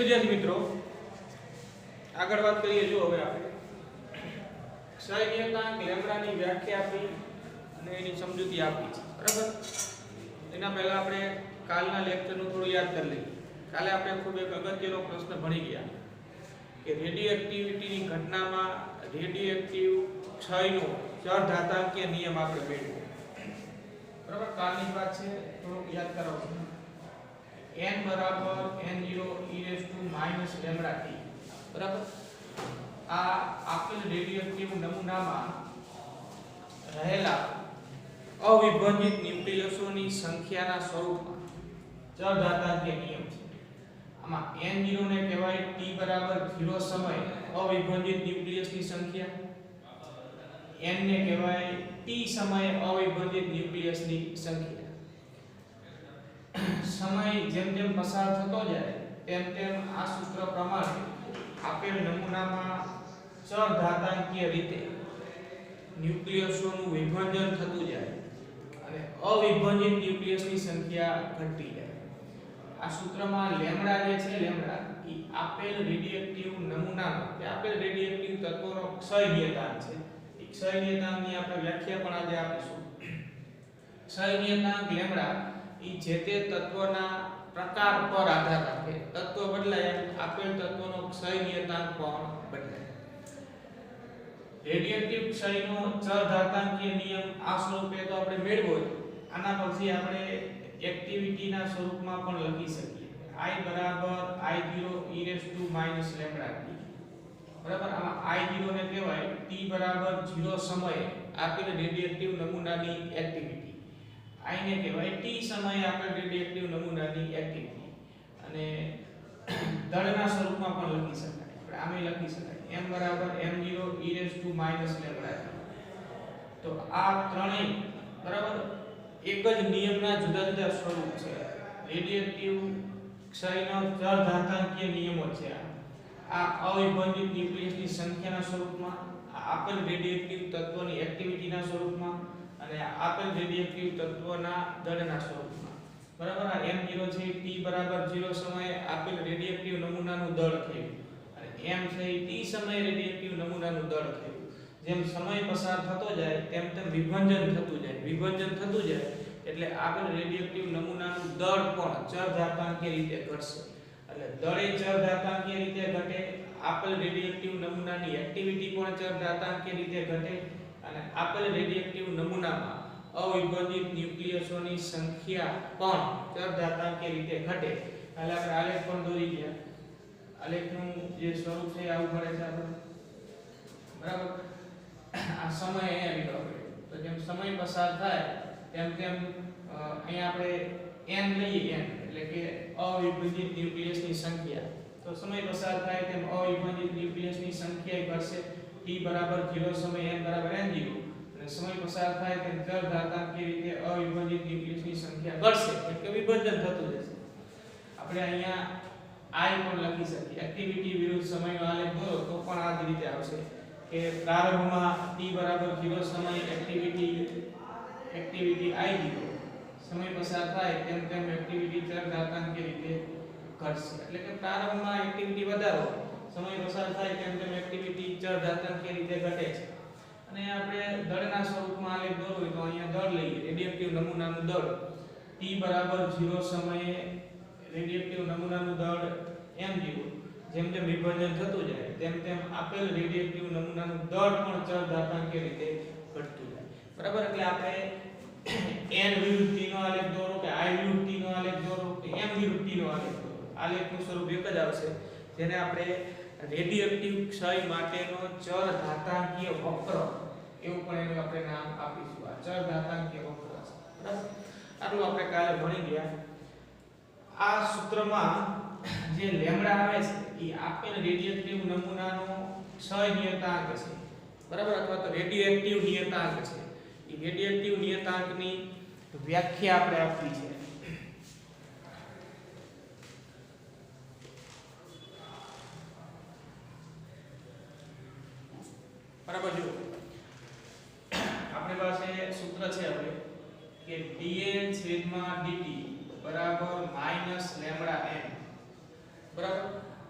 વિદ્યાર્થી મિત્રો આગળ વાત કરીએ જો હવે આપણે ક્ષય નિયતાંક લેમ્બડાની વ્યાખ્યા આપી અને એની સમજૂતી આપી છે બરાબર। એના પહેલા આપણે કાલના લેક્ચરનું થોડું યાદ કરી લઈએ। કાલે આપણે ખૂબ એક અગત્યનો પ્રશ્ન ભણી ગયા કે રેડિયોએક્ટિવિટીની ઘટનામાં રેડિયોએક્ટિવ ક્ષયનો ચળધાતાંકીય નિયમ આપણે મેળવ્યો બરાબર। કાલની વાત છે થોડુંક યાદ કરાવો n બરાબર n0 e λt બરાબર। આ આપેલ રેડિયોએક્ટિવ નમૂનામાં રહેલા અવિભાજિત ન્યુક્લિયસોની સંખ્યાના સ્વરૂપમાં ચળધાતાંકીય નિયમ છે। આમાં n0 ને કહેવાય t બરાબર 0 સમય અવિભાજિત ન્યુક્લિયસની સંખ્યા, n ને કહેવાય t સમય અવિભાજિત ન્યુક્લિયસની સંખ્યા। સમય જેમ જેમ પસાર થતો જાય તેમ તેમ આ સૂત્ર પ્રમાણે આપેલ નમૂનામાં ચળધાતાંકીય રીતે ન્યુક્લિયસોનું વિભાજન થતું જાય અને અવિભાજિત ન્યુક્લિયસની સંખ્યા ઘટતી જાય। આ સૂત્રમાં લેમ્બડા જે છે લેમ્બડા એ આપેલ રેડિયોએક્ટિવ નમૂનાનો કે આપેલ રેડિયોએક્ટિવ તત્વોનો ક્ષય નિયતાંક છે। એ ક્ષય નિયતાંકની આપણે વ્યાખ્યા પણ આજે આપીશું। ક્ષય નિયતાંક લેમ્બડા એ જે તે તત્વના પ્રકાર પર આધાર રાખે, તત્વ બદલાય આપેલ તત્વનો ક્ષય નિયતાંક પણ બદલાય। રેડિયોએક્ટિવ ક્ષયનો ચળધાતાંકીય નિયમ આ સ્વરૂપે તો આપણે મેળવ્યો છે। આના પરથી આપણે એક્ટિવિટીના સ્વરૂપમાં પણ લખી શકીએ I બરાબર I0 e λt બરાબર। આમાં I0 ને કહેવાય t બરાબર 0 સમયે આપેલ રેડિયોએક્ટિવ નમૂનાની એક્ટિવિટી, I ને કહેવાય t સમયે આપેલ રેડિયોએક્ટિવ નમૂનાની એક્ટિવિટી અને દળના સ્વરૂપમાં પણ લખી શકાય। આપણે આમે લખી શકાય m બરાબર m0 e λt। તો આ ત્રણેય બરાબર એક જ નિયમના જુદા જુદા સ્વરૂપ છે। રેડિયોએક્ટિવ ક્ષયનો ચળધાતાંકીય નિયમો છે। આ અવિભાજિત ન્યુક્લિયસની સંખ્યાના સ્વરૂપમાં, આપેલ રેડિયોએક્ટિવ તત્વની એક્ટિવિટીના સ્વરૂપમાં અને આપેલ રેડિયોએક્ટિવ તત્વના દળના સ્વરૂપમાં બરાબર। આ m0 છે t બરાબર 0 સમયે આપેલ રેડિયોએક્ટિવ નમૂનાનું દળ થયું અને m છે t સમયે રેડિયોએક્ટિવ નમૂનાનું દળ થયું। જેમ સમય પસાર થતો જાય તેમ તેમ વિભાજન થતું જાય એટલે આપેલ રેડિયોએક્ટિવ નમૂનાનું દળ પણ ચળધાતાંકીય રીતે ઘટશે। એટલે દળે ચળધાતાંકીય રીતે ઘટે, આપેલ રેડિયોએક્ટિવ નમૂનાની એક્ટિવિટી પણ ચળધાતાંકીય રીતે ઘટે અને આપેલ રેડિયોએક્ટિવ નમૂનામાં અવિભાજિત ન્યુક્લિયસોની સંખ્યા પણ ચળધાતાંકીય રીતે ઘટે। એટલે આપણે આલેખ પણ દોરી ગયા। આલેખનું જે સ્વરૂપ છે આવું મળે છે આપણે બરાબર। આ સમય અહીંયા લીધો આપણે તો જેમ સમય પસાર થાય તેમ તેમ અહીંયા આપણે n લઈએ n એટલે કે અવિભાજિત ન્યુક્લિયસની સંખ્યા। તો સમય પસાર થાય તેમ અવિભાજિત ન્યુક્લિયસની સંખ્યા ઘટશે। t બરાબર 0 સમય n બરાબર n0 અને સમય પસાર થાય તેમ ચળધાતાંકીય રીતે અવિભાજિત ન્યુક્લિયસની સંખ્યા ઘટશે એટલે વિભાજન થતું જશે। આપણે અહીંયા I પણ લખી શકીએ, એક્ટિવિટી વિરુદ્ધ સમયનો આલેખ દોરો તો પણ આ જ રીતે આવશે કે પ્રારંભમાં t બરાબર 0 સમય એક્ટિવિટી I0, સમય પસાર થાય તેમ તેમ એક્ટિવિટી ચળધાતાંકીય રીતે ઘટશે। એટલે કે પ્રારંભમાં એક્ટિવિટી વધારો, સમય પસાર થાય તેમ તેમ એક્ટિવિટી ચળધાતાંકીય રીતે ઘટે છે। અને આપણે દળના સ્વરૂપમાં આલેખ દોરવો હોય તો અહીંયા દળ લઈએ, રેડિયોએક્ટિવ નમૂનાનું દળ t બરાબર 0 સમયે રેડિયોએક્ટિવ નમૂનાનું દળ m0, જેમ જેમ વિભાજન થતું જાય તેમ તેમ આપેલ રેડિયોએક્ટિવ નમૂનાનું દળ પણ ચળધાતાંકીય રીતે ઘટતું જાય બરાબર। એટલે આપણે n વિરુદ્ધ t નો આલેખ દોરો કે I વિરુદ્ધ t નો આલેખ દોરો કે m વિરુદ્ધ t નો આલેખ દોરો, આલેખનું સ્વરૂપ એક જ આવશે જેને આપણે રેડિયોએક્ટિવ ક્ષય માટેનો ચળધાતાંકીય વક્ર એવું પણ એનું આપણે નામ આપીશું। આ ચળધાતાંકીય વક્ર છે બરાબર। આટલું આપણે કાલે ભણી ગયા। આ સૂત્રમાં જે લેમ્બડા આવે છે એ આપેલ રેડિયોએક્ટિવ નમૂનાનો ક્ષય નિયતાંક છે બરાબર, અથવા તો રેડિયોએક્ટિવ નિયતાંક છે। એ રેડિયોએક્ટિવ નિયતાંકની વ્યાખ્યા આપણે આપી છે। બરાબર, જો આપણી પાસે સૂત્ર છે આપણે કે dN/dt બરાબર -λn બરાબર।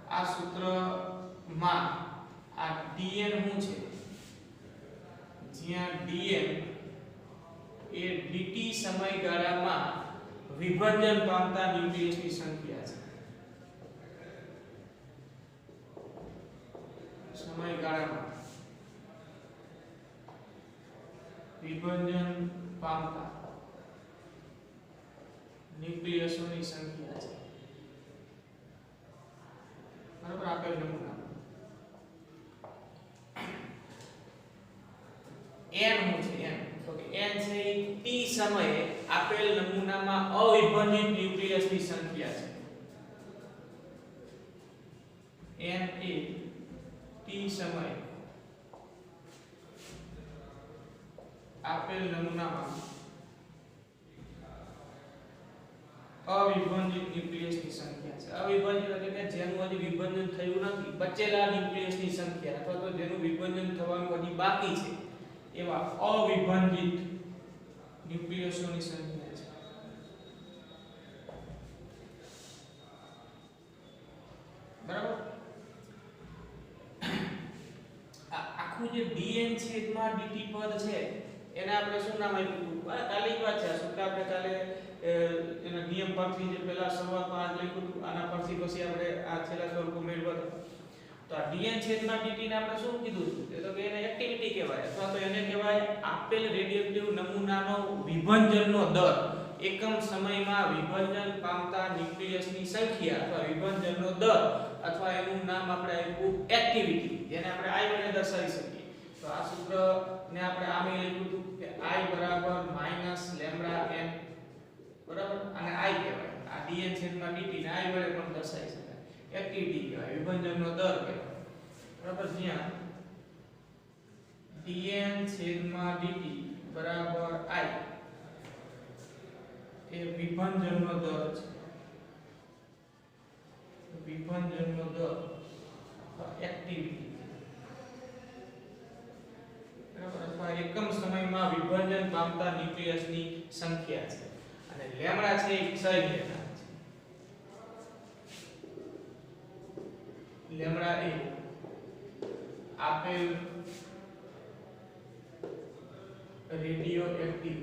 આ સૂત્રમાં આ dn શું છે, જ્યાં dn એ dt સમયગાળામાં વિભાજન પામતા ન્યુક્લિયસની સંખ્યા છે. સમયગાળામાં વિભાજન પામતા ન્યુક્લિયસોની સંખ્યા છે. બરાબર, આપેલ નમૂના n શું છે, n તો કે n છે એ t સમયે આપેલ નમૂનામાં અવિભાજિત ન્યુક્લિયસની સંખ્યા છે. n એ t સમયે આપેલ નમૂનામાં અવિભાજિત ન્યુક્લિયસની સંખ્યા છે. અવિભાજિત એટલે કે જેનું હજી વિભાજન થયું નથી, બચેલા ન્યુક્લિયસની સંખ્યા અથવા તો જેનું વિભાજન થવાનું હજી બાકી છે એવા અવિભાજિત ન્યુક્લિયસોની સંખ્યા છે. બરાબર, આખું જે dn છેદમાં dt પદ છે એને આપણે શું નામ આપ્યું હતું? કાલે જ વાત છે, આ સૂત્ર આપણે કાલે એના નિયમ પરથી જે પહેલા શરૂઆતમાં આજ લખ્યું હતું આના પરથી પછી આપણે આ છેલ્લા સ્વરૂપો મેળવ્યા હતા. તો આ dn છેદમાં dt ને આપણે શું કીધું છે? તો કે એને એક્ટિવિટી કહેવાય અથવા તો એને કહેવાય આપેલ રેડિયેટિવ નમૂનાનો વિભાજનનો દર. એકમ સમયમાં વિભાજન પામતા ન્યુક્લિયસની સંખ્યા અથવા વિભાજનનો દર, અથવા એનું નામ આપણે આપ્યું એક્ટિવિટી, જેને આપણે i વડે દર્શાવી શકીએ. તો આ સૂત્રને આપણે આમે લખ્યું હતું કે i બરાબર -λn, બરાબર, અને i કહેવાય. આ dn છેદમાં dt ને i વડે પણ દર્શાવી શકાય. એક્ટિવિટી કહેવાય, વિભાજનનો દર કહેવાય. બરાબર, જ્યાં dn છેદમાં dt બરાબર i એ વિભાજનનો દર છે. વિભાજનનો દર એક્ટિવિટી, બરાબર, અથવા એકમ સમયમાં વિભાજન પામતા ન્યુક્લિયસની સંખ્યા છે. અને લેમ્ડા છે એ ક્ષય નિયતાંક છે. લેમ્ડા એ આપેલ રેડિયોએક્ટિવ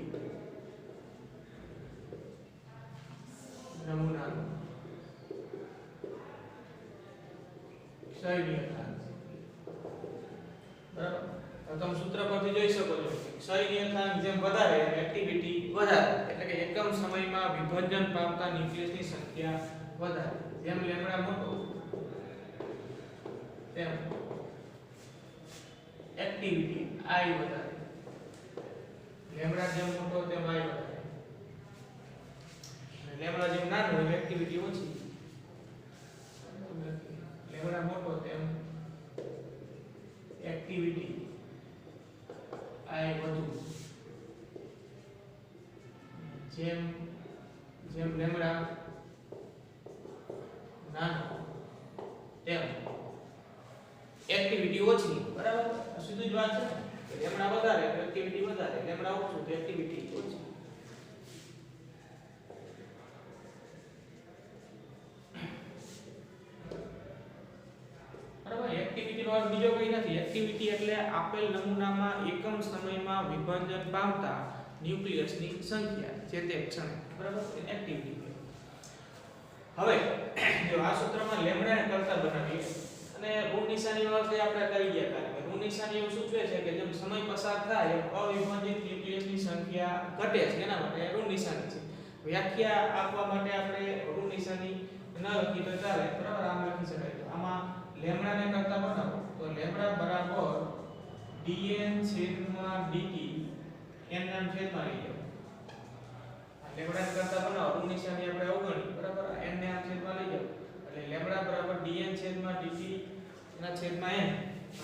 નમૂનાનો ક્ષય નિયતાંક છે. બરાબર, તો તમે સૂત્ર પરથી જોઈ શકો છો કે ક્ષય નિયતાંક જેમ વધારે એક્ટિવિટી વધારે, એટલે કે એકમ સમયમાં વિભાજન પામતા ન્યુક્લિયસની સંખ્યા વધારે. જેમ લેમ્ડા મોટો તેમ એક્ટિવિટી i વધારે. લેમ્ડા જેમ મોટો તેમ i વધારે. લેમ્ડા જેમ નાનો હોય એક્ટિવિટી ઓછી. લેમ્ડા મોટો તેમ એક્ટિવિટી i વધુ. જેમ જેમ લેમ્ડા નાનો તેમ એક્ટિવિટી ઓછી. બરાબર, સીધું જ વાત છે કે લેમ્ડા વધારે તો એક્ટિવિટી વધારે, લેમ્ડા ઓછું તો એક્ટિવિટી ઓછી. બરાબર, એક્ટિવિટીનો અર્થ બીજો કંઈ નથી. એક્ટિવિટી એટલે આપેલ નમૂનામાં એકમ સમયમાં વિભાજન પામતા ન્યુક્લિયસની સંખ્યા જે તે ક્ષણે. બરાબર, એક્ટિવિટી. હવે જો આ સૂત્રમાં લેમ્ડાને કરતા બનાવીએ અને ઋણ નિશાનીનો અર્થ આપણે કરી ગયા. કારણ કે ઋણ નિશાની એવું સૂચવે છે કે જેમ સમય પસાર થાય એમ અવિભાજિત ન્યુક્લિયસની સંખ્યા ઘટે છે, એના માટે ઋણ નિશાની છે. વ્યાખ્યા આપવા માટે આપણે ઋણ નિશાની ન લખી તો ચાલે, બરાબર, આમ લખી શકાય. તો આમાં લેમ્ડાને કરતા બનાવો તો લેમ્ડા બરાબર dn છેદમાં dt n ના છેદમાં લઈ જાવ. આ લેમ્ડાને કરતા બનાવો, ઋણ નિશાની આપણે અવગણી, બરાબર, n ને આ છેદમાં લઈ જાવ એટલે લેમ્ડા બરાબર dn છેદમાં dt ના છેદમાં n.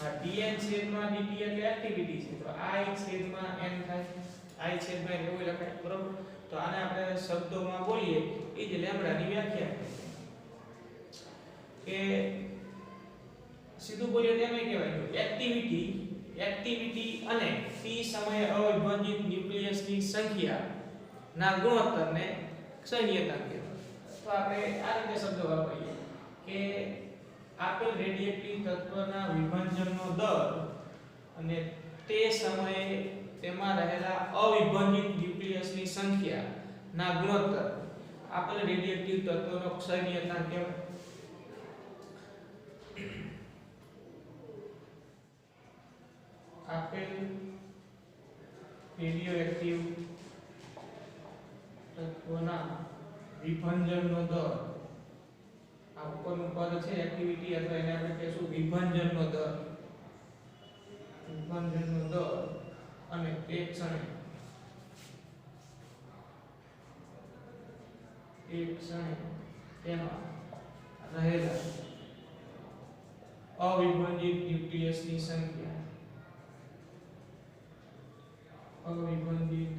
આ dn છેદમાં dt એટલે એક્ટિવિટી છે, તો i છેદમાં n થાય. i છેદમાં n એવું લખાય, બરાબર. તો આને આપણે શબ્દોમાં બોલીએ એ જ લેમ્ડાની વ્યાખ્યા કે સીધું બોલીએ તેમ કહેવાય એક્ટિવિટી અને t સમયે અવિભાજિત ન્યુક્લિયસની સંખ્યા ના ગુણોત્તરને ક્ષય નિયતાંક કહેવાય. તો આપણે આ રીતે શબ્દો વાપરીએ કે આપેલ રેડિયેટિવ તત્વના વિભાજનનો દર અને તે સમયે તેમાં રહેલા અવિભાજિત ન્યુક્લિયસની સંખ્યાના ગુણોત્તર આપેલ રેડિયેટિવ તત્વનો ક્ષય નિયતાંક કહેવાય. આપેલ રેડિયોએક્ટિવ તત્વના વિભાજનનો દર, આ ઉપરનું પદ છે એક્ટિવિટી અથવા એને આપણે કહીશું વિભાજનનો દર, વિભાજનનો દર અને તે ક્ષણે તેમાં રહેલા અવિભાજિત ન્યુક્લિયસની સંખ્યા, અવિભાજિત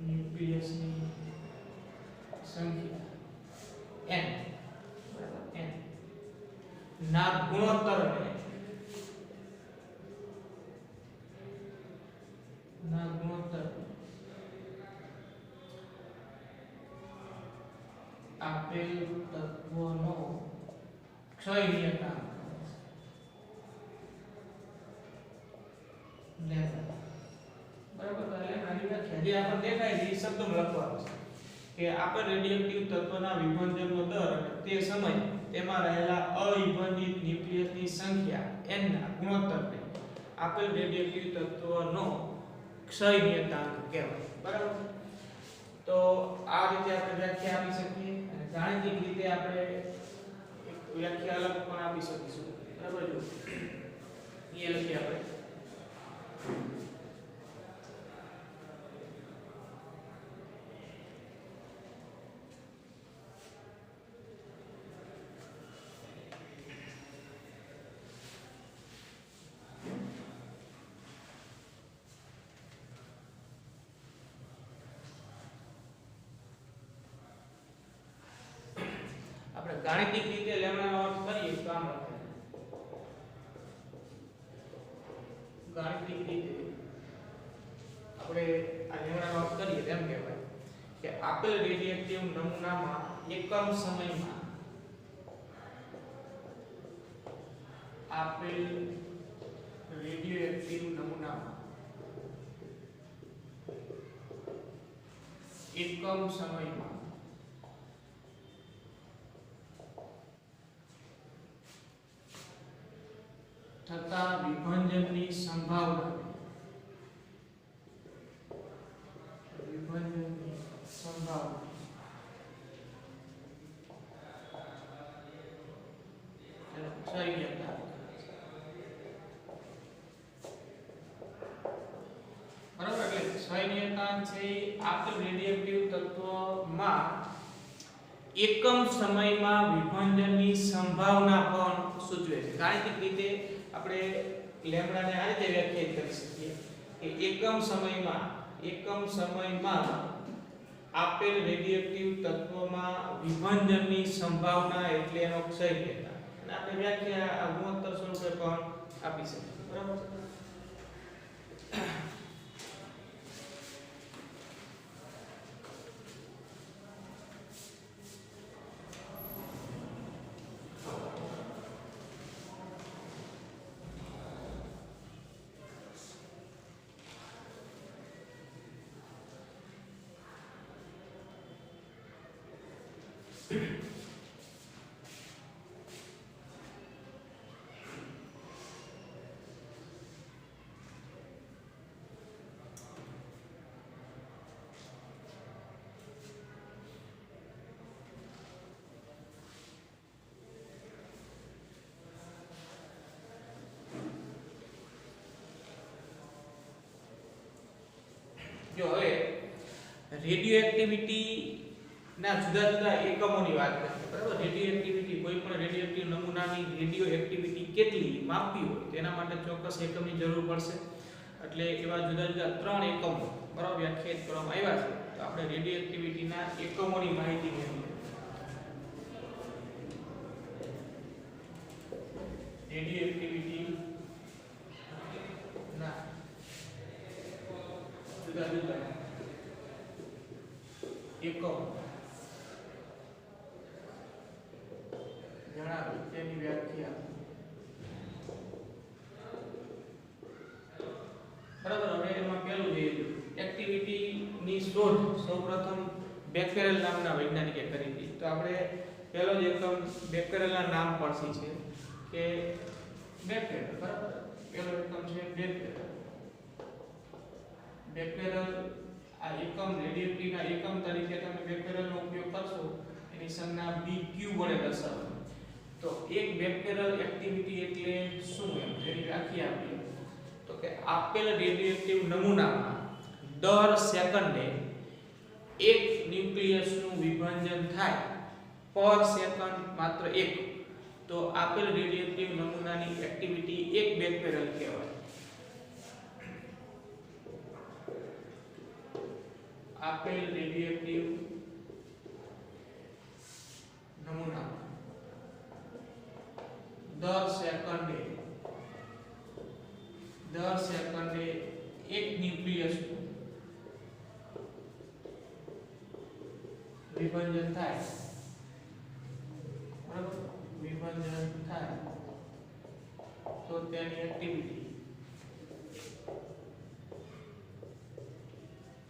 ન્યુક્લિયસની સંખ્યા n n ના ગુણોત્તરને આપેલ તત્વનો ક્ષય નિયતાંક લેમ્ડા. બરાબર. તો લેમ્ડાની વ્યાખ્યા જે આપણને દેખાય છે એ શબ્દમાં લખવાનું છે કે આપેલ રેડિયેટિવ તત્વના વિભાજનનો દર અને તે સમય તેમાં રહેલા અવિભાજિત ન્યુક્લિયસની સંખ્યા n ના ગુણોત્તરને આપેલ રેડિયેટિવ તત્વનો ક્ષય નિયતાંક કહેવાય. બરાબર. તો આ રીતે આપણે વ્યાખ્યા આપી શકીએ અને ગાણિતિક રીતે આપણે એક વ્યાખ્યા અલગ પણ આપી શકીશું. બરાબર. જો એ લખીએ આપણે ગાણિતિક રીતે લેમ્ડાનો અર્થ કરીએ તો આમ લખાય. ગાણિતિક રીતે આપણે આ લેમ્ડાનો અર્થ કરીએ તેમ કહેવાય કે આપેલ રેડિયેટિવ નમૂનામાં એકમ સમયમાં આપેલ રેડિયોએક્ટિવ નમૂનામાં એકમ સમયમાં થતા વિભાજનની સંભાવના આપેલ રેડિયેટિવ તત્વમાં એકમ સમયમાં વિભાજનની સંભાવના પણ સૂચવે છે. ગાણિતિક રીતે આપણે લેમ્ડાને આ રીતે વ્યાખ્યાયિત કરી શકીએ કે એકમ સમયમાં આપેલ રેડિયેટિવ તત્વમાં વિભાજનની સંભાવના એટલે એનો ક્ષય નિયતાંક. અને આપણે વ્યાખ્યા આ ગુણોત્તર સ્વરૂપે પણ આપી શકીએ. બરાબર. જો હવે રેડિયોએક્ટિવિટી ના જુદા જુદા એકમોની વાત કરીએ. બરાબર. રેડિયોએક્ટિવિટી કોઈ પણ રેડિયોએક્ટિવ નમૂનાની રેડિયોએક્ટિવિટી કેટલી માપવી હોય તેના માટે ચોક્કસ એકમની જરૂર પડશે. એટલે એવા જુદા જુદા 3 એકમો બરાબર વ્યાખ્યાયિત કરવામાં આવ્યા છે. તો આપણે રેડિયોએક્ટિવિટીના એકમોની માહિતી મેળવીએ. રેડિયોએક્ટિવિટી ના જુદા જુદા એકમ જણાવી તેની વ્યાખ્યા. બરાબર. હવે એમાં પહેલું છે એક્ટિવિટી ની શોધ સૌપ્રથમ બેક્ટેરિયલ નામના વૈજ્ઞાનિકે કરી હતી. તો આપણે પહેલો જ એકમ બેક્ટેરિયલના નામ પરથી છે કે બેક્ટેરિયલ. બરાબર. પહેલો એકમ છે બેક્ટેરિયલ. બેક્ટેરિયલ આ એકમ રેડિયેટિવના એકમ તરીકે તમે બેક્ટેરિયલનો ઉપયોગ કરશો એની સંજ્ઞા BQ વડે દર્શાવો. તો એક બેક્ટેરિયલ એક્ટિવિટી એટલે શું એમ તેની વ્યાખ્યા આપીએ તો કે આપેલ રેડિયેટિવ નમૂનામાં દર સેકન્ડે એક ન્યુક્લિયસનું વિભાજન થાય પર સેકન્ડ માત્ર એક. તો આપેલ રેડિયેટિવ નમૂનાની એક્ટિવિટી એક બેક્ટેરિયલ કહેવાય. આપેલ રેડિયેટિવ નમૂનામાં દર સેકન્ડે એક ન્યુક્લિયસનું વિભાજન થાય. બરાબર. વિભાજન થાય તો તેની એક્ટિવિટી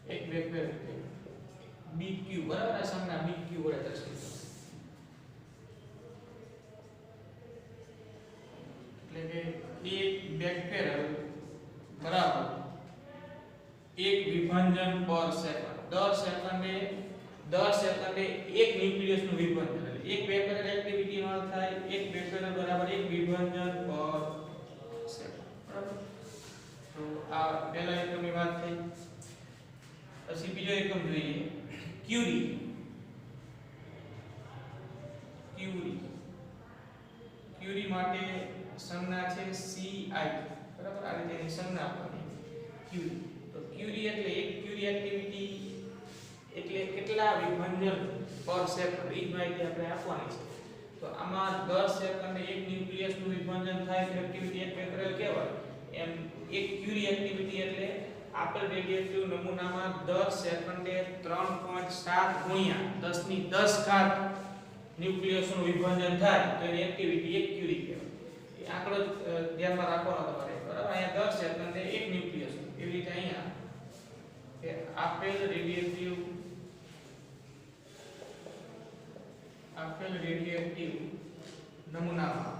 એક બેક્ટેરિયલ BQ. બરાબર. આ સંજ્ઞા BQ વડે દર્શાવી. એટલે કે એક બેક્ટેરિયલ બરાબર એક વિભાજન પર સેકન્ડ. દર સેકન્ડે એક ન્યુક્લિયસનું વિભાજન. એટલે એક બેક્ટેરિયલ એક્ટિવિટી નો અર્થ થાય એક બેક્ટેરિયલ બરાબર એક વિભાજન પર સેકન્ડ. બરાબર. તો આ પહેલા એકમની વાત થઈ. પછી બીજો એકમ જોઈએ ક્યુરી. ક્યુરી માટે સંજ્ઞા છે CI. બરાબર. આ રીતે એની સંજ્ઞા આપવાની ક્યુરી. તો ક્યુરી એટલે એક ક્યુરી એક્ટિવિટી એટલે કેટલા વિભાજન પર સેકન્ડ એ માહિતી આપણે આપવાની છે. તો આમાં દર સેકન્ડે એક ન્યુક્લિયસનું વિભાજન થાય તો એક્ટિવિટી એક બેક્ટેરિયલ કહેવાય. એમ એક ક્યુરી એક્ટિવિટી એટલે આપેલ રેડિયેટિવ નમૂનામાં દર સેકન્ડે 3.7 ગુણ્યા 10 ની 10 ઘાત ન્યુક્લિયસનું વિભાજન થાય તો એની એક્ટિવિટી એક ક્યુરી કહેવાય. એ આંકડો ધ્યાનમાં રાખવાનો તમારે. બરાબર. અહીંયા દર સેકન્ડે એક ન્યુક્લિયસ. એવી રીતે અહીંયા કે આપેલ રેડિયેટિવ નમૂનામાં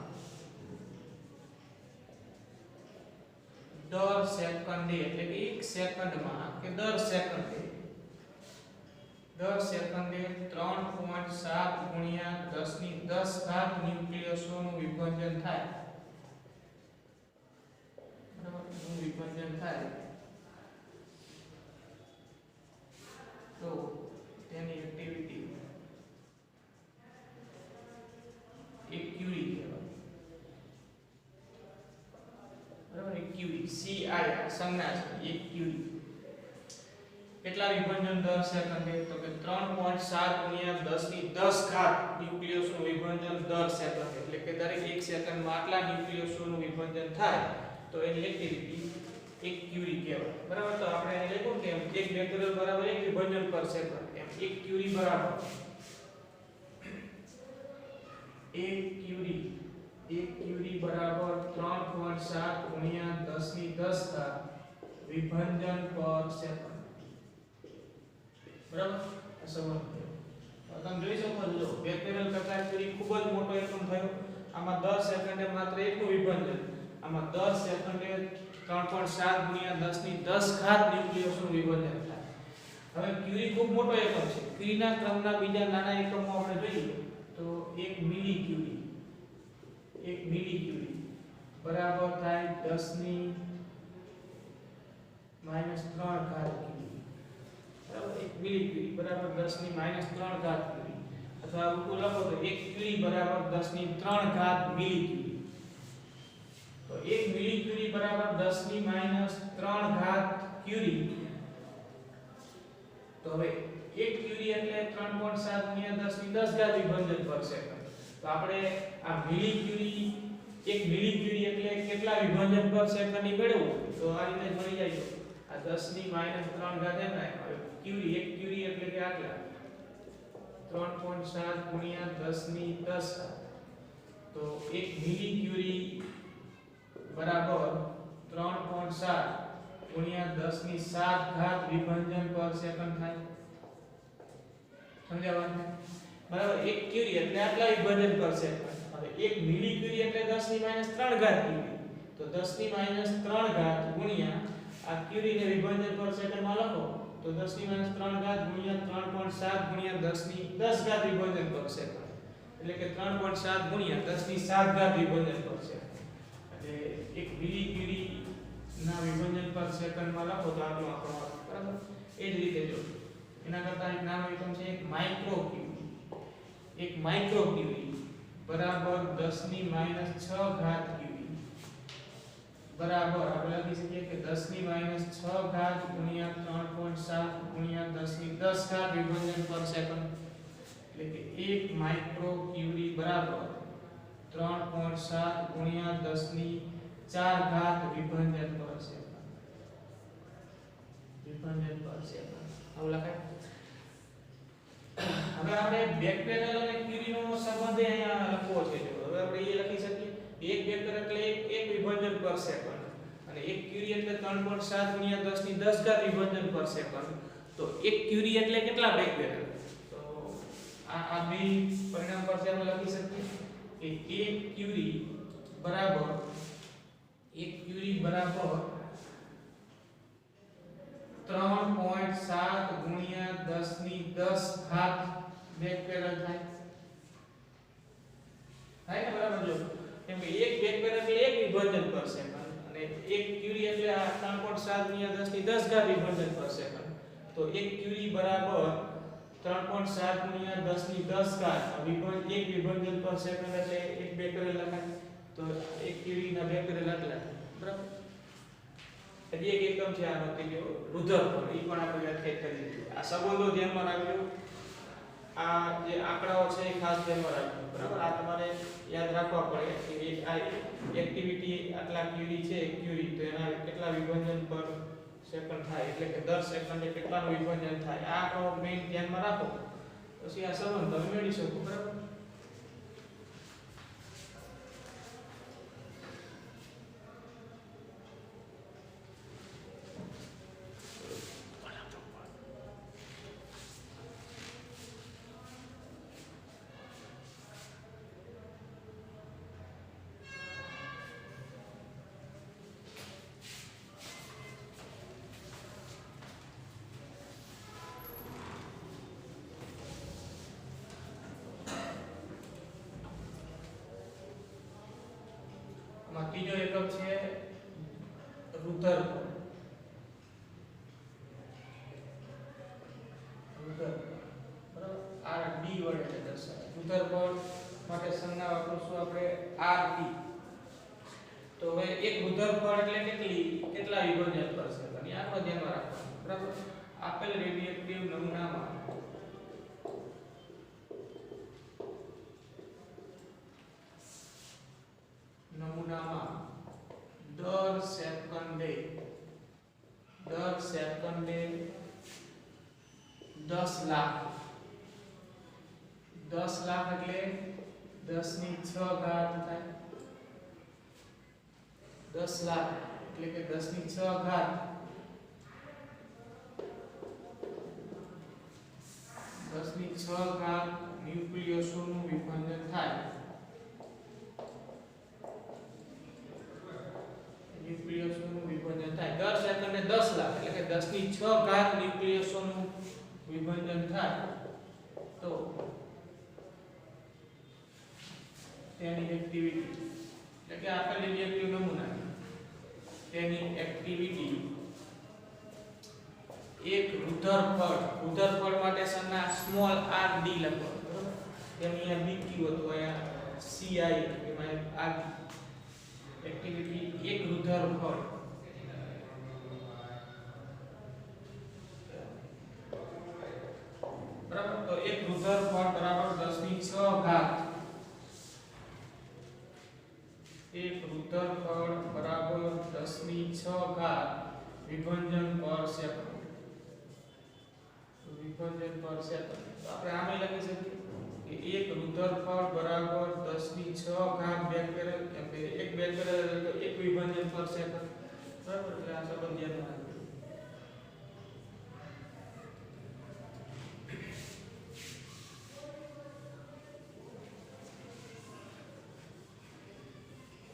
દર સેકન્ડે એટલે કે એક સેકન્ડમાં કે દર સેકન્ડે 3.7 ગુણ્યા 10 ની 10 ઘાત ન્યુક્લિયસોનું વિભાજન થાય. બરાબર. વિભાજન થાય તો તેની એક્ટિવિટી એક ક્યુરી કહેવાય. બરાબર. એક ક્યુરી CI સંજ્ઞા છે એક ક્યુરી. કેટલા વિભાજન દર સેકન્ડે તો કે 3.7 ગુણ્યા 10 ની 10 ઘાત ન્યુક્લિયસનું વિભાજન દર સેકન્ડે. એટલે કે દરેક એક સેકન્ડમાં આટલા ન્યુક્લિયસોનું વિભાજન થાય તો એની એક્ટિવિટી એક ક્યુરી કહેવાય. બરાબર. તો આપણે અહીં લખ્યું કે એક બેક્ટેરિયલ બરાબર એક વિભાજન પર સેકન્ડ. એમ એક ક્યુરી બરાબર એક ક્યુરી બરાબર 3.7 ગુણ્યા 10 ની 10 ઘાત વિભાજન પર સેકન્ડ. બરાબર. આ સંબંધ તમે જોઈ શકો છો બેક્ટેરિયલ કરતા ક્યુરી ખૂબ જ મોટો એકમ થયો. આમાં 10 સેકન્ડે માત્ર એકનું વિભાજન. આમાં 10 સેકન્ડે 3.7 ગુણ્યા 10 ની 10 ઘાત ન્યુક્લિયસનું વિભાજન થાય. હવે ક્યુરી ખૂબ મોટો એકમ છે. ક્યુરીના ક્રમના બીજા નાના એકમો આપણે જોઈએ તો એક મિલી ક્યુરી બરાબર થાય 10 ની -3 ઘાત ક્યુરી. બરાબર. એક મિલી ક્યુરી બરાબર 10 ની -3 ઘાત ક્યુરી. અથવા ઉલટું લખો તો એક ક્યુરી બરાબર 10 ની 3 ઘાત મિલી ક્યુરી. તો એક મિલી ક્યુરી બરાબર 10 ની -3 ઘાત ક્યુરી. તો હવે એક ક્યુરી એટલે 3.7 ગુણ્યા 10 ની 10 ઘાત વિભાજન પર સેકન્ડ. તો આપણે આ મિલી ક્યુરી એક મિલી ક્યુરી એટલે કેટલા વિભાજન પર સેકન્ડ ની મેળવવું તો આ રીતે મળી જાય. આ 10 ની -3 ઘાત એમ થાય. ક્યુરી એક ક્યુરી એટલે કે આટલા 3.7 ગુણ્યા 10 ની 10 ઘાત તો 1 મિલી ક્યુરી બરાબર 3.7 ગુણ્યા 10 ની 7 ઘાત વિભંજન પર સેકન્ડ થાય. સમજાવવા ને બરાબર 1 ક્યુરી એટલે આટલા વિભંજન પર સેકન્ડ. હવે 1 મિલી ક્યુરી એટલે 10 ની -3 ઘાત ક્યુરી. તો 10 ની -3 ઘાત ગુણ્યા આ ક્યુરી ને વિભંજન પર સેકન્ડ માં લખો તો 10 ની -3 ઘાત ગુણ્યા 3.7 ગુણ્યા 10 ની 10 ઘાત વિભંજન પર સેકન્ડ. એટલે કે 3.7 ગુણ્યા 10 ની 7 ઘાત વિભંજન પર સેકન્ડ. એટલે 1 મિલી ક્યુરી ના વિભંજન પર સેકન્ડ માં લખો તો આટલો આંકડો આવે. બરાબર એ જ રીતે જો એના કરતા એક નાનો એકમ છે એક માઇક્રો ક્યુરી. 1 માઇક્રો ક્યુરી બરાબર 10 ની -6 ઘાત ક્યુરી બરાબર આપણે લખી શકીએ કે 10 ની -6 ઘાત ગુણ્યા 3.7 ગુણ્યા 10 ની 10 ઘાત વિભંજન પર સેકન્ડ. એટલે કે 1 માઇક્રો ક્યુરી બરાબર 3.7 ગુણ્યા 10 ની 4 ઘાત વિભંજન પર સેકન્ડ. વિભંજન પર સેકન્ડ આવું લખાય. હવે આપણે બેક્ટેરિયલ અને ક્યુરી નો સંબંધ અહીંયા લખવો છે. જો હવે આપણે એ લખી શકીએ એક બેક્ટેરિયલ એટલે એક વિભંજન પર સેકન્ડ અને એક ક્યુરી એટલે 3.7 ગુણ્યા 10 ની 10 ઘાત વિભંજન પર સેકન્ડ. તો એક ક્યુરી એટલે કેટલા બેક્ટેરિયલ? તો આ બે પરિણામ પરથી આપણે લખી શકીએ કે એક ક્યુરી બરાબર 3.7 ગુણ્યા 10 ની 10 ઘાત બેક્ટેરિયલ થાય. થાય ને બરાબર જો કેમ કે એક બેક્ટેરિયલ એટલે એક વિભંજન પર સેકન્ડ અને એક ક્યુરી એટલે આ 3.7 ગુણ્યા 10 ની 10 ઘાત વિભંજન પર સેકન્ડ. તો એક ક્યુરી બરાબર 3.7 ગુણ્યા 10 ની 10 ઘાત એક વિભંજન પર સેકન્ડ એટલે એક બેક્ટેરિયલ લખાય. તો એક ક્યુરી ના બેક્ટેરિયલ આટલા બરાબર. હજી એક એકમ છે આનો કે જો રુધ્રફળ ઈ પણ આપણે વ્યાખ્યાયિત કરી દીધું. આ સંબંધો ધ્યાનમાં રાખજો. આ જે આંકડાઓ છે એ ખાસ ધ્યાનમાં રાખજો. બરાબર આ તમારે યાદ રાખવા પડે કે આ એક્ટિવિટી આટલા ક્યુરી છે ક્યુરી તો એના કેટલા વિભંજન પર સેકન્ડ થાય એટલે કે દર સેકન્ડે કેટલાનું વિભંજન થાય. આ આંકડો મેઈન ધ્યાનમાં રાખો પછી આ સંબંધ તમે મેળવી શકો. બરાબર ત્રીજો એકમ છે રુધ્રફળ. બરાબર આ ડી વડે દર્શાવાય. રુધ્રફળ માટે સંજ્ઞા વાપરશું આપણે RT. તો હવે એક રુધ્રફળ એટલે કેટલા વિભંજન પર સેકન્ડ એ આપણે ધ્યાનમાં રાખવાનું. બરાબર આપેલ રેડિયેટિવ નમૂનામાં દર સેકન્ડે 10 લાખ એટલે 10 ની 6 ઘાત થાય. 10 લાખ એટલે કે 10 ની 6 ઘાત 10 ની 6 ઘાત ન્યુક્લિયસોનું વિભંજન થાય. ન્યુક્લિયસોનું વિભંજન થાય દર સેકન્ડે 10 લાખ એટલે કે 10 ની 6 ઘાત ન્યુક્લિયસોનું વિભંજન થાય. તો તેની એક્ટિવિટી એટલે કે આપેલ રિએક્ટિવ નમૂના તેની એક્ટિવિટી એક રુધ્રફળ માટે સંજ્ઞા સ્મોલ rd લખો. બરાબર તેની આ bq હતું અહીંયા ci એમાં આ એક્ટિવિટી એક રુધ્રફળ બરાબર. તો એક રુધ્રફળ બરાબર 10 ની 6 ઘાત એક રુધ્રફળ બરાબર 10 ની 6 ઘાત વિભંજન પર સેકન્ડ. વિભંજન પર સેકન્ડ તો આપણે આમે લખી શકીએ કે એક રુધ્રફળ બરાબર 10 ની 6 ઘાત બેક્ટેરિયલ એમ કે એક બેક્ટેરિયલ તો એક વિભાજન પર સેકન્ડ, બરાબર? એટલે આ સંબંધ ધ્યાનમાં રાખજો.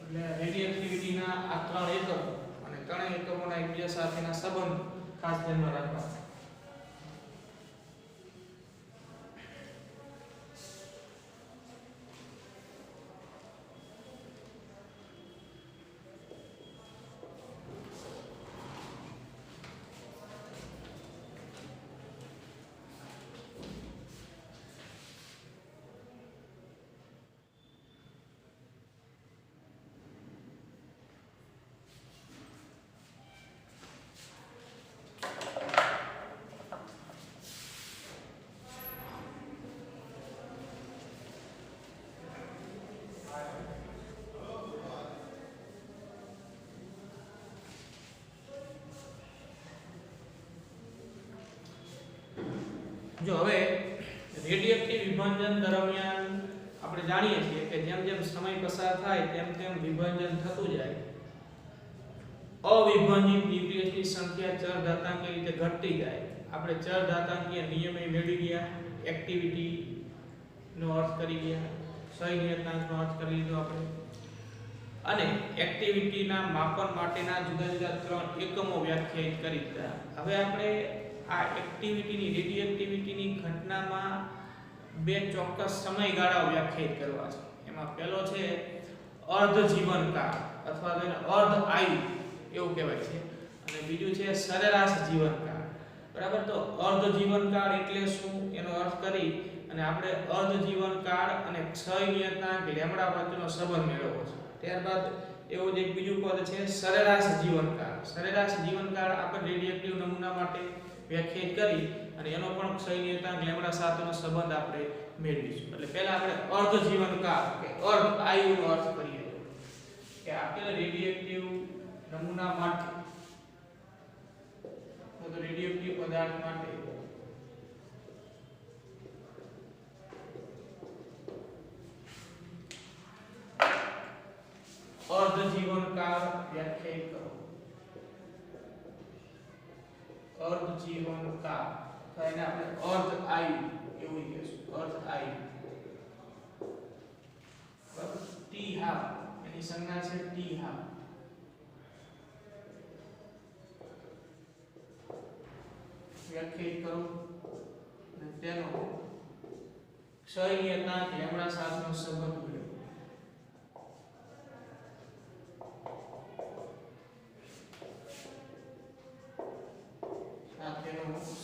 એટલે રેડિયેટિવિટીના આ ત્રણ એકમો અને ત્રણેય એકમોના એકબીજા સાથેના સંબંધ ખાસ ધ્યાનમાં રાખવા. જો હવે રેડિયેટિવ વિભાજન દરમિયાન આપણે જાણીએ છીએ કે જેમ જેમ સમય પસાર થાય તેમ તેમ વિભાજન થતું જાય. અવિભાજિત ન્યુક્લિયસની સંખ્યા ચર ધાતાંકીય રીતે ઘટતી જાય. આપણે ચર ધાતાંકીય નિયમે મેળવી ગયા, એક્ટિવિટી નો અર્થ કરી ગયા, સહનિયતાંકનો અર્થ કરી લીધો આપણે, અને એક્ટિવિટીના માપન માટેના જુદા જુદા ત્રણ એકમો વ્યાખ્યાયિત કરી દીધા. હવે આપણે આ એક્ટિવિટીની રેડિયેટિવિટીની ઘટનામાં બે ચોક્કસ સમયગાળા વ્યાખ્યાયિત કરવા છે. એમાં પહેલો છે અર્ધ જીવનકાળ અથવા તેને અર્ધ આયુ એવું કહેવાય છે, અને બીજું છે સરેરાશ જીવનકાળ. બરાબર? તો અર્ધ જીવનકાળ એટલે શું એનો અર્થ કરી અને આપણે અર્ધ જીવનકાળ અને ક્ષય નિયતાંક લેમ્ડા વચ્ચેનો સંબંધ મેળવવો છે. ત્યારબાદ એવું જ એક બીજું પદ છે સરેરાશ જીવનકાળ. સરેરાશ જીવનકાળ આપણે રેડિયેટિવ નમૂના માટે વ્યાખ્યાયિત કરી અને એનો પણ ક્ષય નિયતાંક લેમ્ડા સાથેનો સંબંધ આપણે મેળવીશું. એટલે પહેલા આપણે અર્ધ જીવનકાળ કે અર્ધ આયુનો અર્થ કરીએ કે આપેલ રેડિયેટિવ નમૂના માટે તો રેડિયેટિવ પદાર્થ માટે અર્ધ જીવનકાળ વ્યાખ્યાયિત કરો. અર્ધ જીવનકાળ તો એને આપણે અર્ધ આયુ એવું કહીશું. અર્ધ આયુ, બરાબર? ટી હાફ એની સંજ્ઞા છે ટી હાફ. વ્યાખ્યાયિત કરો અને તેનો ક્ષય નિયતાંક લેમ્ડા સાથેનો સંબંધ મેળવો.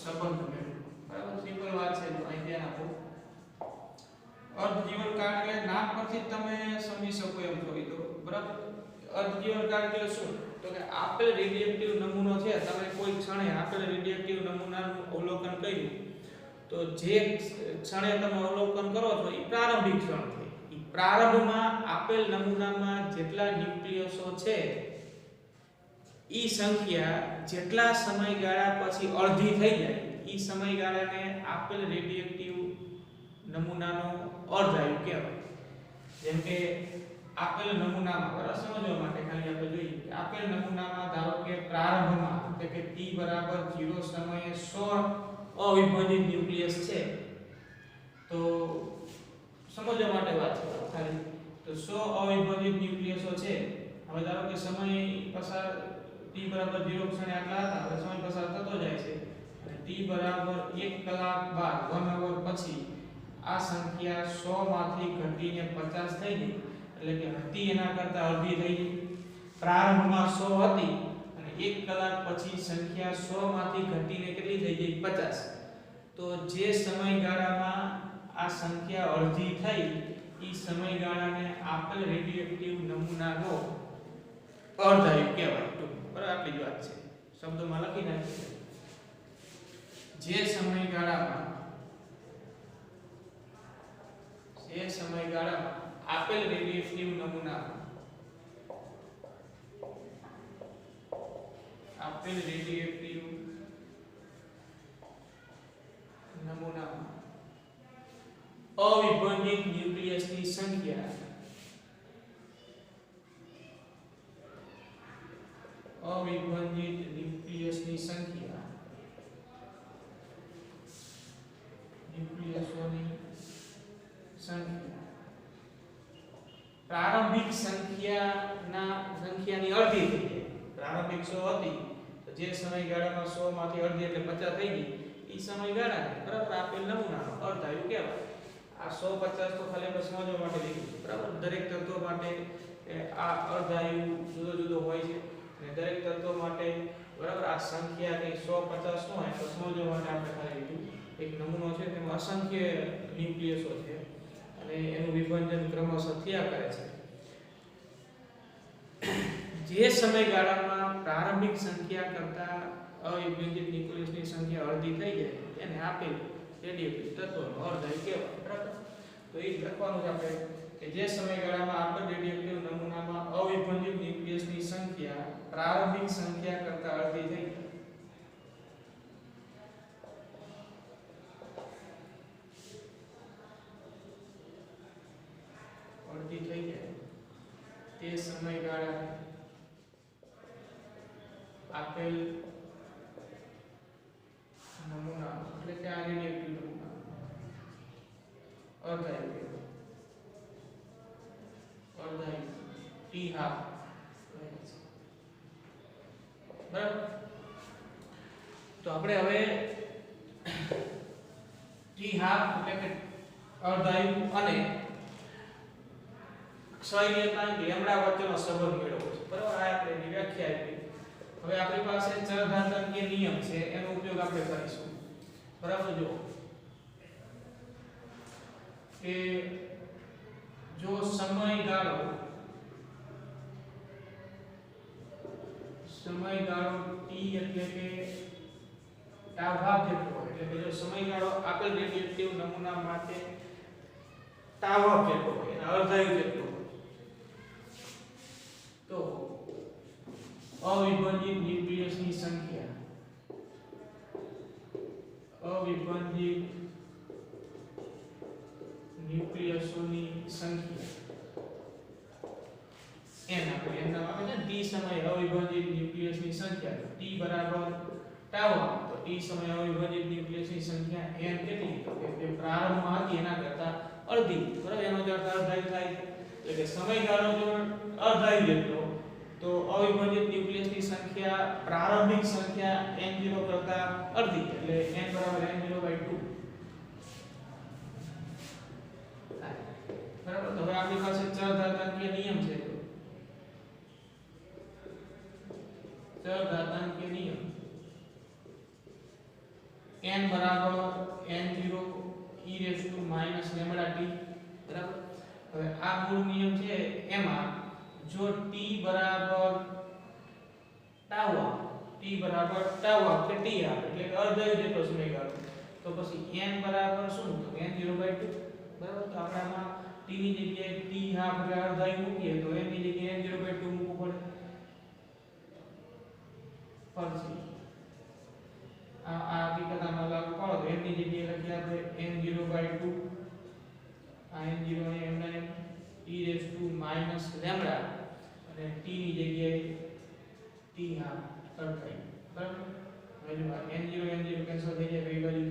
સંબંધ મેળવો. બરાબર? સિમ્પલ વાત છે. જો અહીં ધ્યાન આપો. અર્ધ જીવનકાળ એટલે નામ પરથી તમે સમજી શકો એમ છો. તો બરાબર, અર્ધ જીવનકાળ એટલે શું? તો કે આપેલ રેડિયેટિવ નમૂનો છે, તમે કોઈ ક્ષણે આપેલ રેડિયેટિવ નમૂનાનું અવલોકન કર્યું, તો જે ક્ષણે તમે અવલોકન કરો છો એ પ્રારંભિક ક્ષણ છે. એ પ્રારંભમાં આપેલ નમૂનામાં જેટલા ન્યુક્લિયસો છે ઈ સંખ્યા જેટલા સમયગાળા પછી અડધી થઈ જાય ઈ સમયગાળાને આપેલ રેડિયેટિવ નમૂનાનો અર્ધ આયુ કહેવાય. જેમ કે આપેલ નમૂનામાં બરાબર સમજવા માટે ખાલી આપણે જોઈએ કે આપેલ નમૂનામાં ધારો કે પ્રારંભમાં એટલે કે t બરાબર 0 સમયે 100 અવિભાજિત ન્યુક્લિયસ છે. તો સમજવા માટે વાત છે ખાલી. તો 100 અવિભાજિત ન્યુક્લિયસો છે. હવે ધારો કે સમય પસાર t બરાબર 0 ક્ષણે આટલા હતા, હવે સમય પસાર થતો જાય છે અને t બરાબર 1 કલાક બાદ 1 અવર પછી આ સંખ્યા 100 માંથી ઘટીને 50 થઈ ગઈ. એટલે કે હતી એના કરતા અડધી થઈ ગઈ. પ્રારંભમાં 100 હતી અને 1 કલાક પછી સંખ્યા 100 માંથી ઘટીને કેટલી થઈ ગઈ? 50. તો જે સમયગાળામાં આ સંખ્યા અડધી થઈ ઈ સમયગાળાને આપેલ રેડિયેટિવ નમૂનાનો અર્ધ આયુ કહેવાય. બરાબર? આટલી જ વાત છે. શબ્દોમાં લખી નાખીએ. જે સમયગાળામાં આપેલ રેડિયેટિવ નમૂનામાં અવિભાજિત ન્યુક્લિયસની સંખ્યા અવિભાજિત ન્યુક્લિયસની સંખ્યા ન્યુક્લિયસોની સંખ્યા પ્રારંભિક સંખ્યાની અડધી થઈ જાય. પ્રારંભિક 100 હતી તો જે સમયગાળામાં 100 માંથી અડધી એટલે 50 થઈ ગઈ એ સમયગાળાને બરાબર આપેલ નમૂનાનો અર્ધાયુ કહેવાય. આ 150 તો ખાલી આપણે સમજવા માટે લીધું છે બરાબર. દરેક તત્વ માટે આ અર્ધાયુ જુદો જુદો હોય છે અને દરેક તત્વ માટે બરાબર આ સંખ્યા કે 150 નો હોય તો સમજવા માટે આપણે ખાલી લીધું. એક નમૂનો છે તેમાં અસંખ્ય ન્યુક્લિયસો છે અને એનું વિભાજન ક્રમશઃ થયા કરે છે. જે સમયગાળામાં પ્રારંભિક સંખ્યા કરતા અવિભાજિત ન્યુક્લિયસની સંખ્યા અડધી થઈ જાય એને આપેલ રેડિયોએક્ટિવ તત્વનો અર્ધાયુ કહેવાય બરાબર. તો એ લખવાનું છે આપણે કે જે સમયગાળામાં આપેલ રેડિયોએક્ટિવ નમૂનામાં અવિભાજિત ન્યુક્લિયસની સંખ્યા પ્રારંભિક સંખ્યા કરતા અડધી થઈ જાય તે સમયગાળાને આપેલ નમૂના એટલે કે આ રેડિયોએક્ટિવ નમૂના અર્ધાયુ ટી હાફ બરાબર. તો આપણે હવે ટી હાફ એટલે કે અર્ધાયુ અને ક્ષયનિયતાંક લેમ્બડા વચ્ચેનો સંબંધ મેળવવો છે બરાબર. આ આપણે વ્યાખ્યા આપી. હવે આપણી પાસે ચરઘાતાંકીય નિયમ છે એનો ઉપયોગ આપણે કરીશું બરાબર. કે જો સમયગાળો t એટલે કે ટાઉ હાફ જેટલો હોય એટલે કે જો સમયગાળો આપેલ રેડિયોએક્ટિવ નમૂના માટે ટાઉ હાફ જેટલો હોય એના અર્ધાયુ જેટલો હોય તો અવિભાજિત ન્યુક્લિયસની સંખ્યા અવિભાજિત ન્યુક્લિયસોની સંખ્યા n આપણે એમ નામ આપે છે t સમય અવિભાજિત ન્યુક્લિયસની સંખ્યા t બરાબર ટાઉ તો t સમય અવિભાજિત ન્યુક્લિયસની સંખ્યા n કેટલી તો કે પ્રારંભમાં હતી એના કરતા અડધી બરાબર. એનો અર્થ અર્ધાયુ થાય એટલે કે સમયગાળો જો અર્ધાયુ જેટલો તો અવિભાજિત ન્યુક્લિયસની સંખ્યા પ્રારંભિક સંખ્યા n0 કરતા અડધી એટલે n બરાબર n02 બરાબર. તો હવે આપણી પાસે ચરઘાતાંકીય નિયમ છે. ચરઘાતાંકીય નિયમ n બરાબર n0 e raise to minus lambda t બરાબર. હવે આ મૂળ નિયમ છે એમાં જો t બરાબર ટાઉ કે t એટલે કે અર્ધાયુ જેટલો સમયગાળો તો પછી n બરાબર શું તો n02 બરાબર. તો આપણે આમાં t ની જગ્યાએ t હાફ એટલે અર્ધાયુ મૂકીએ તો n ની જગ્યાએ n02 મૂકવું પડે પછી આ હકીકતમાં લાગુ કરો તો n ની જગ્યાએ લખીએ આપણે n02 આ n0 ને એમના એમ e raise to minus lambda અને t ની જગ્યાએ t હાફ અર્ધાયુ બરાબર. હવે જો n0 કેન્સલ થઈ જાય તો એ બાજુ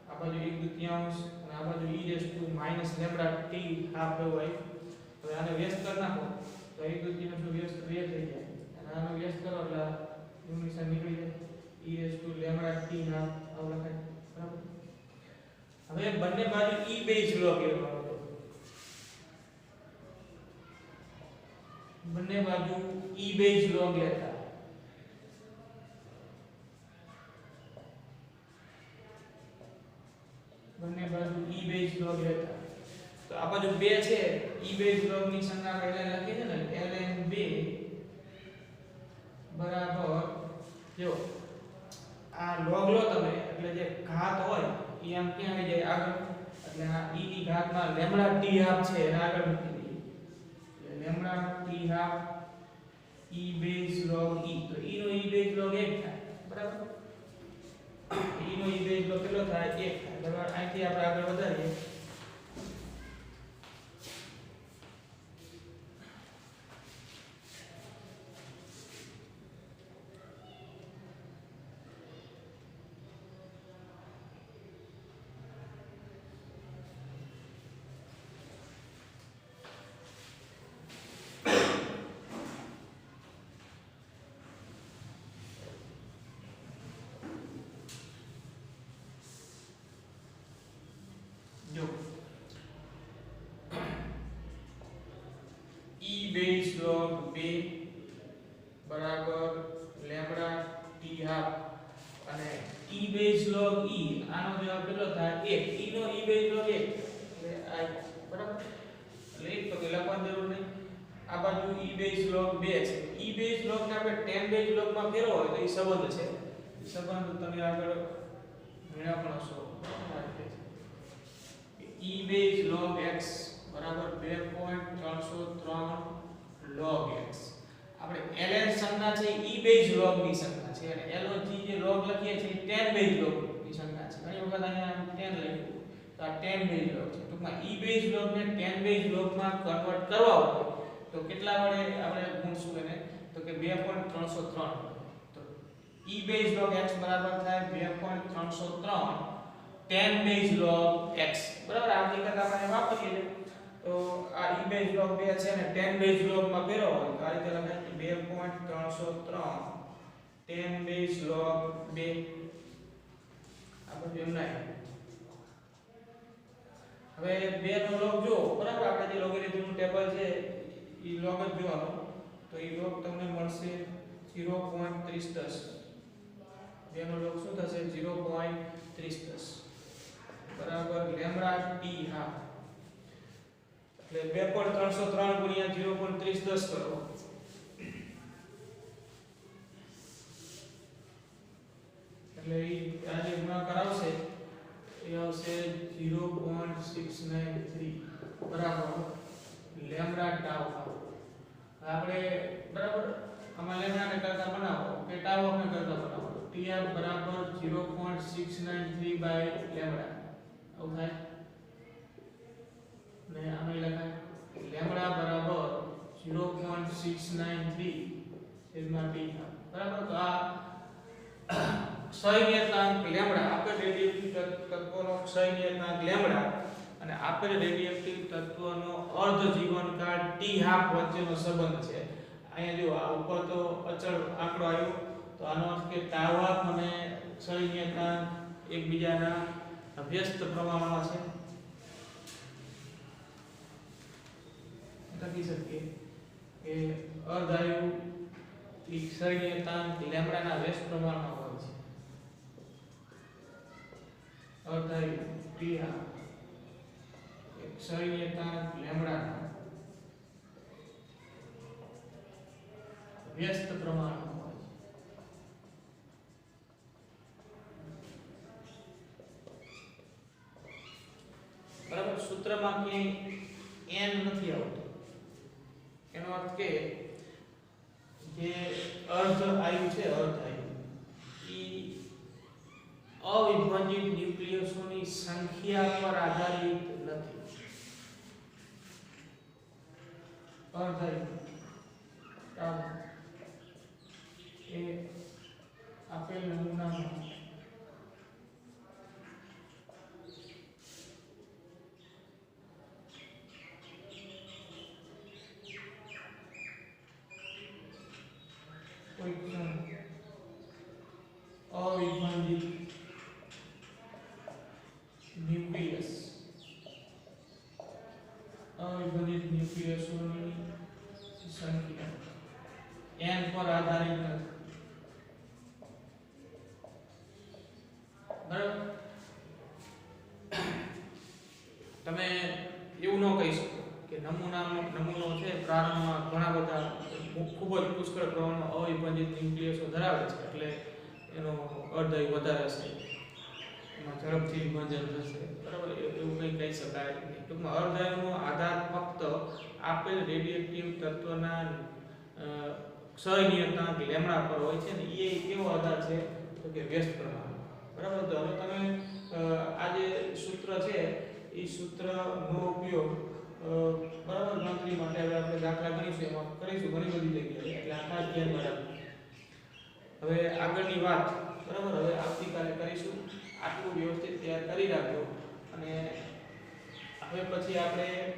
આ બાજુ 1/2 અને આ બાજુ e raise to minus lambda t half હોય. હવે આને વ્યસ્ત કરી નાખો તો 1/2 નો વ્યસ્ત 2 થઈ જાય અને આનો વ્યસ્ત કરો એટલે નિશાન નીકળી જાય e raise to lambda t half આવું લખાય બરાબર. હવે બંને બાજુ e બેઝ લો કહેવાનો હતો. બંને બાજુ e બેઝ લો લેતા બંને બાજુ e બેઝ log લેતા તો આ બાજુ 2 છે e બેઝ log ની સંજ્ઞા આપણે લખી છે ને ln2 બરાબર જો આ log લો તમે એટલે જે ઘાત હોય એ આમ ક્યાં આવી જાય આગળ એટલે આ e ની ઘાતમાં લેમ્બડા t હાફ છે એને આગળ મૂકી દઈએ એટલે lambda t half e base log e તો e નો e બેઝ log 1 થાય બરાબર. e નો e બેઝ log કેટલો થાય 1 થાય બરાબર. અહીંથી આપણે આગળ વધારીએ e બેઝ log 2 બરાબર લેમ્બડા t હાફ અને e બેઝ log e આનો જવાબ કેટલો થાય 1 e નો e બેઝ log 1 એટલે આ બરાબર એટલે એક તો કે લખવાની જરૂર નહીં આ બાજુ e બેઝ log 2 છે e બેઝ log ને આપણે 10 બેઝ log માં ફેરવો હોય તો એ સંબંધ છે એ સંબંધ તમે આગળ મેળા પણ હશો e બેઝ log x બરાબર 2.303 log x આપણે ln સંજ્ઞા છે e બેઝ log ની સંજ્ઞા છે અને log જે log લખીએ છીએ 10 બેઝ log ની સંજ્ઞા છે ઘણી વખત અહીંયા 10 લખ્યું તો આ 10 બેઝ log છે ટૂંકમાં e બેઝ log ને 10 બેઝ log માં કન્વર્ટ કરવા હોય તો કેટલા વડે આપણે ગુણશું એને તો કે 2.303 તો e બેઝ log x બરાબર થાય 2.303 10 બેઝ log x બરાબર આ હકીકત આપણે વાપરીએ છીએ તો આ e બેઝ log 2 છે ને 10 બેઝ log માં ફેરવો હોય તો આ રીતે લખાય 2.303 10 બેઝ log 2 આ બધું એમ નહીં હવે 2 નો log જો બરાબર આપણે જે લોગેરિધમ નું ટેબલ છે એ log જ જોવાનો તો એ log તમને મળશે 0.3010 2 નો log શું થશે 0.3010 બરાબર લેમ્બડા t હાફ એટલે 2.303 ગુણ્યા 0.3010 કરો એટલે આ જે ગુણાકાર આવશે એ આવશે 0.693 બરાબર લેમ્બડા ટાઉ આપણે બરાબર આમાં લેમ્બડા ને કરતા બનાવો કે ટાઉ ને કરતા બનાવો t બરાબર 0.693 બાય લેમ્બડા આવું થાય ને આમાં લખાય લેમ્બડા બરાબર 0.693 છેદમાં t બરાબર તો આ ક્ષય નિયતાંક લેમ્બડા આપેલ રેડિયેટિવ તત્વનો ક્ષય નિયતાંક લેમ્બડા અને આપેલ રેડિયેટિવ તત્વનો અર્ધ જીવનકાળ t હાફ વચ્ચેનો સંબંધ છે અહીંયા જો આ ઉપર તો અચળ આંકડો આવ્યો તો આનો અર્થ કે તાવ હાફ અને ક્ષય નિયતાંક એકબીજાના વ્યસ્ત પ્રમાણમાં છે લખી શકીએ કે અર્ધાયુ ક્ષય નિયતાંક લેમ્બડાના વ્યસ્ત પ્રમાણમાં હોય છે અર્ધાયુ t હાફ ક્ષય નિયતાંક લેમ્બડાના વ્યસ્ત પ્રમાણમાં હોય છે બરાબર સૂત્રમાં ક્યાંય n નથી આવતું એનો અર્થ કે જે અર્ધ આયુ છે અર્ધ આયુ ઈ અવિભાજિત ન્યુક્લિયસોની સંખ્યા પર આધારિત નથી અર્ધ આયુ એ આપેલ નમૂનામાં અવિભાજિત ન્યુક્લિયસોની સંખ્યા n પર આધારિત નથી બરાબર તમે એવું ન કહી શકો કે નમૂનો છે પ્રારંભમાં ઘણા બધા ખૂબ જ પુષ્કળ પ્રમાણમાં અવિભાજિત ન્યુક્લિયસો ધરાવે છે એટલે એનો અર્ધાયુ વધારે હશે એમાં ઝડપથી વિભાજન થશે બરાબર એવું કંઈ કહી શકાય નહીં ટૂંકમાં અર્ધાયુનો આધાર ફક્ત આપેલ રેડિયેટિવ તત્વના ક્ષય નિયતાંક લેમ્બડા પર હોય છે ને એ કેવો આધાર છે તો કે વ્યસ્ત પ્રમાણ બરાબર તો હવે તમે આ જે સૂત્ર છે એ સૂત્રનો ઉપયોગ બરાબર ગણતરી માટે હવે આપણે દાખલા ગણીશું એમાં કરીશું ઘણી બધી જગ્યાએ એટલે આ ખાસ ધ્યાન રાખવું હવે આગળની વાત બરાબર હવે આવતીકાલે કરીશું આટલું વ્યવસ્થિત તૈયાર કરી રાખજો અને હવે પછી આપણે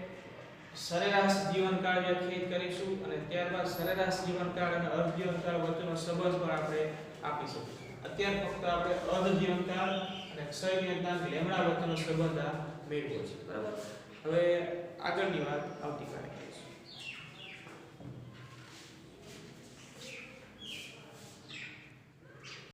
સરેરાશ જીવનકાળ વ્યાખ્યાયિત કરીશું અને ત્યારબાદ સરેરાશ જીવનકાળ અને અર્ધ જીવનકાળ વચ્ચેનો સંબંધ પણ આપણે આપીશું અત્યારે ફક્ત આપણે અર્ધ જીવનકાળ અને ક્ષય નિયતાંક લેમ્બડા વચ્ચેનો સંબંધ આ મેળવ્યો છે બરાબર હવે આગળની વાત આવતીકાલે કરીશું